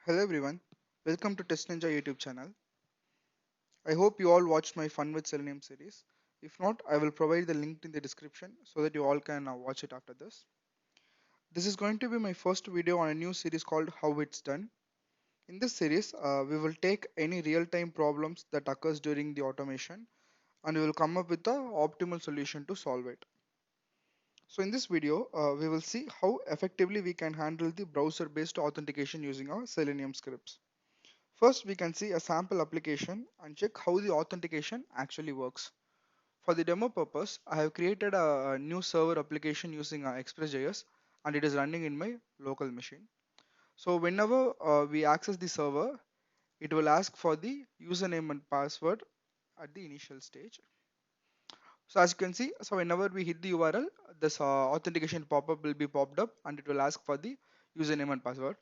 Hello everyone, welcome to Test Ninja YouTube channel. I hope you all watched my Fun with Selenium series. If not, I will provide the link in the description so that you all can watch it after this. This is going to be my first video on a new series called How It's Done. In this series, we will take any real-time problems that occurs during the automation and we will come up with the optimal solution to solve it. So in this video, we will see how effectively we can handle the browser-based authentication using our Selenium scripts. First, we can see a sample application and check how the authentication actually works. For the demo purpose, I have created a new server application using Express.js and it is running in my local machine. So whenever we access the server, it will ask for the username and password at the initial stage. So as you can see, so whenever we hit the URL, this authentication pop-up will be popped up and it will ask for the username and password.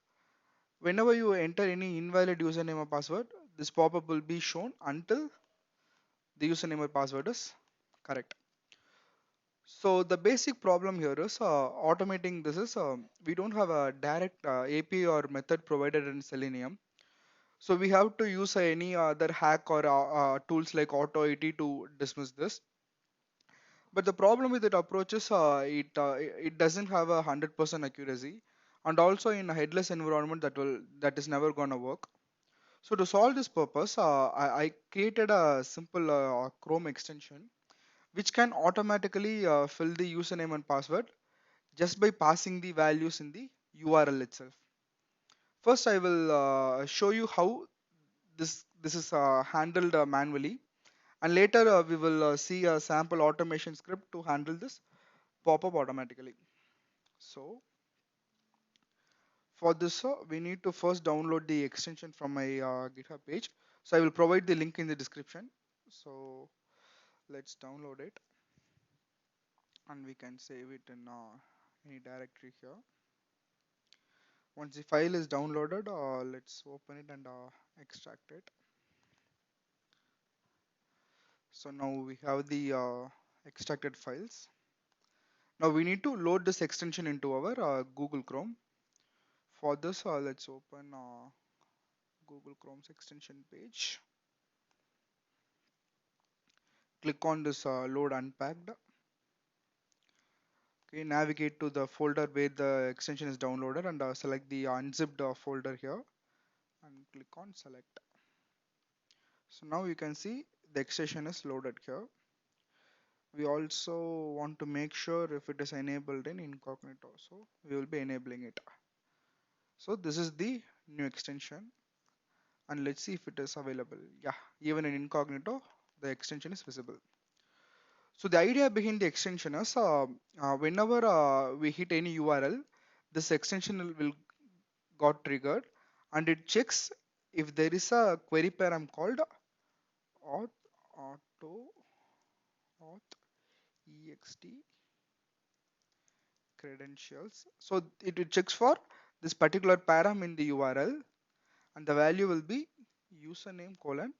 Whenever you enter any invalid username or password, this pop-up will be shown until the username or password is correct. So the basic problem here is automating this is we don't have a direct API or method provided in Selenium. So we have to use any other hack or tools like AutoIT to dismiss this. But the problem with that approach is it doesn't have 100% accuracy, and also in a headless environment that is never gonna work. So to solve this purpose, I created a simple Chrome extension which can automatically fill the username and password just by passing the values in the URL itself. First, I will show you how this is handled manually, and later we will see a sample automation script to handle this pop-up automatically. So for this, we need to first download the extension from my GitHub page. So I will provide the link in the description. So let's download it, and we can save it in any directory here. Once the file is downloaded, let's open it and extract it. So now we have the extracted files. Now we need to load this extension into our Google Chrome. For this, let's open Google Chrome's extension page. Click on this load unpacked. Okay, navigate to the folder where the extension is downloaded and select the unzipped folder here and click on select. So now you can see the extension is loaded here. We also want to make sure if it is enabled in incognito, so we will be enabling it. So this is the new extension, and let's see if it is available. Yeah, even in incognito the extension is visible. So the idea behind the extension is whenever we hit any URL, this extension will got triggered and it checks if there is a query param called auth auto auth ext credentials. So it checks for this particular param in the URL, and the value will be username colon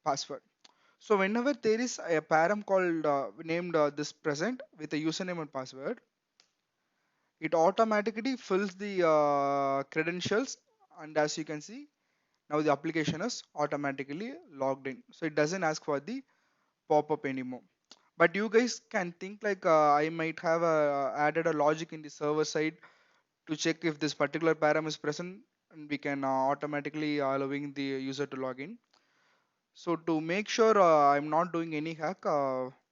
password. So whenever there is a param called named this present with a username and password, it automatically fills the credentials, and as you can see, now the application is automatically logged in. So it doesn't ask for the pop-up anymore. But you guys can think like I might have added a logic in the server side to check if this particular param is present, and we can automatically allowing the user to log in. So to make sure I'm not doing any hack,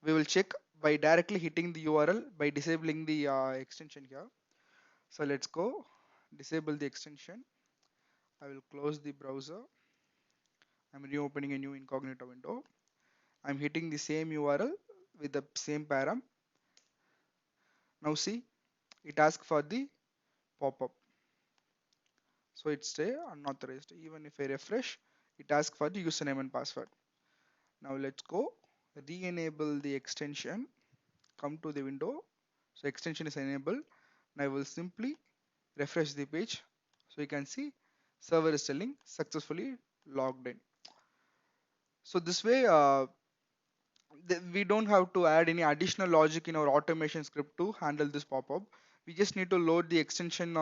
we will check by directly hitting the URL by disabling the extension here. So let's go disable the extension. I will close the browser. I'm reopening a new incognito window. I'm hitting the same URL with the same param. Now see, it asks for the pop-up. So it's a unauthorized. Even if I refresh, it asks for the username and password. Now let's go re-enable the extension. Come to the window. So extension is enabled. Now I will simply refresh the page. So you can see server is telling successfully logged in. So this way we don't have to add any additional logic in our automation script to handle this pop-up. We just need to load the extension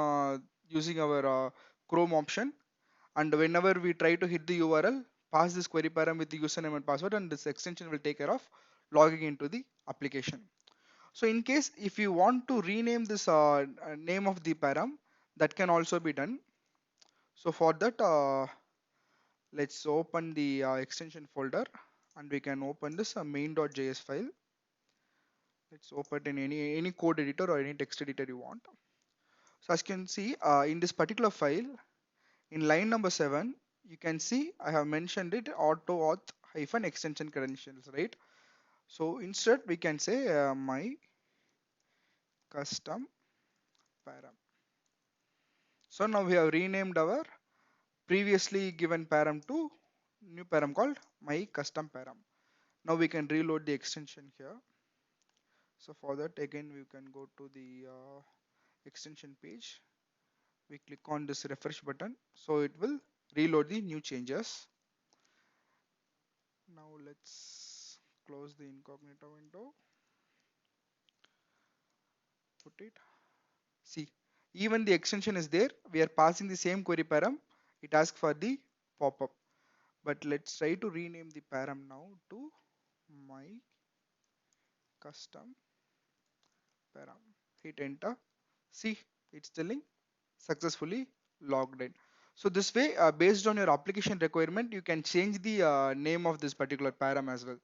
using our Chrome option, and whenever we try to hit the URL, pass this query param with the username and password, and this extension will take care of logging into the application. So in case if you want to rename this name of the param, that can also be done. So for that, let's open the extension folder, and we can open this main.js file. Let's open in any code editor or any text editor you want. So as you can see in this particular file, in line number 7, you can see I have mentioned it auto auth hyphen extension credentials, right? So instead we can say my custom param. So now we have renamed our previously given param to new param called my custom param. Now we can reload the extension here. So for that, again we can go to the extension page. We click on this refresh button, so it will reload the new changes. Now let's close the incognito window, put it. See, even the extension is there. We are passing the same query param. It asks for the pop-up. But let's try to rename the param now to my custom param. Hit enter. See, it's telling successfully logged in. So this way, based on your application requirement, you can change the name of this particular param as well.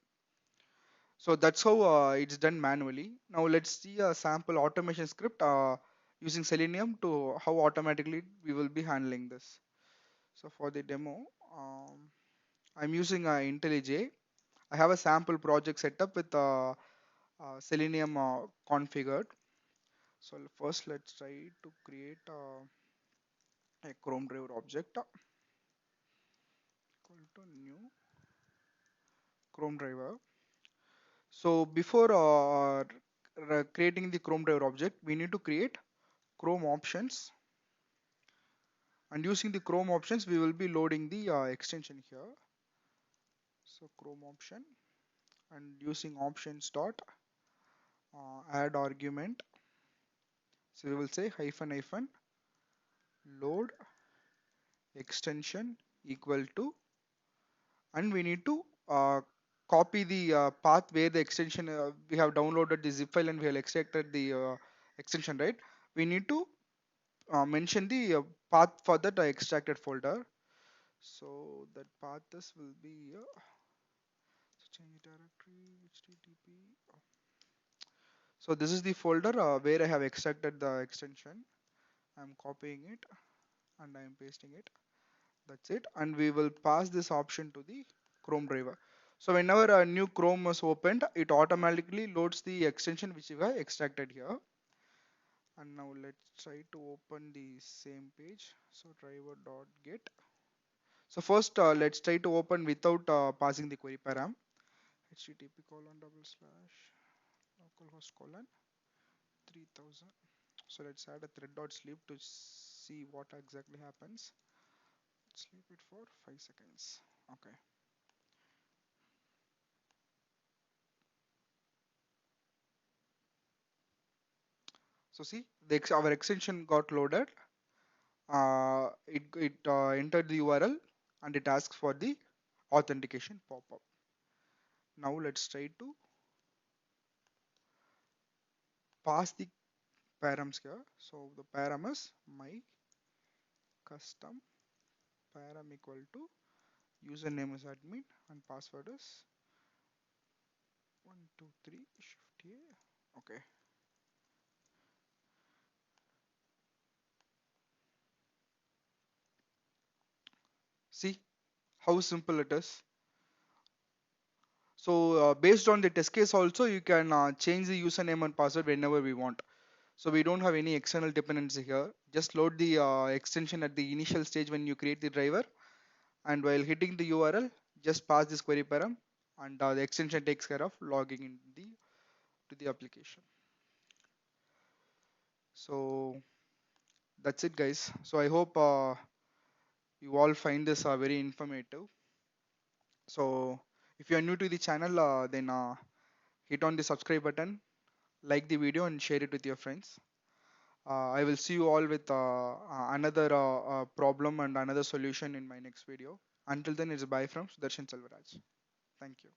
So that's how it's done manually. Now let's see a sample automation script using Selenium to how automatically we will be handling this. So for the demo, I'm using IntelliJ. I have a sample project set up with Selenium configured. So first let's try to create a Chrome driver object equal to new Chrome driver. So before creating the Chrome driver object, we need to create Chrome options, and using the Chrome options, we will be loading the extension here. So Chrome option, and using options dot add argument. So we will say hyphen hyphen load extension equal to, and we need to copy the path where the extension we have downloaded the zip file and we have extracted the extension, right? We need to mention the path for that extracted folder. So that path this will be so change directory http. So this is the folder where I have extracted the extension. I'm copying it and I'm pasting it. That's it. And we will pass this option to the Chrome driver. So whenever a new Chrome is opened, it automatically loads the extension which we have extracted here. And now let's try to open the same page. So driver.get. So first let's try to open without passing the query param. http colon double slash localhost colon 3000. So let's add a thread.sleep to see what exactly happens. Sleep it for 5 seconds. Okay. So see, our extension got loaded. It entered the URL and it asks for the authentication pop-up. Now let's try to pass the params here. So the param is my custom param equal to username is admin and password is 123 shift A. Okay. See how simple it is. So based on the test case also, you can change the username and password whenever we want. So we don't have any external dependency here. Just load the extension at the initial stage when you create the driver, and while hitting the URL, just pass this query param, and the extension takes care of logging in the to the application. So that's it, guys. So I hope you all find this very informative. So if you are new to the channel, then hit on the subscribe button, like the video, and share it with your friends. I will see you all with another problem and another solution in my next video. Until then, it's bye from Sudarshan Selvaraj. Thank you.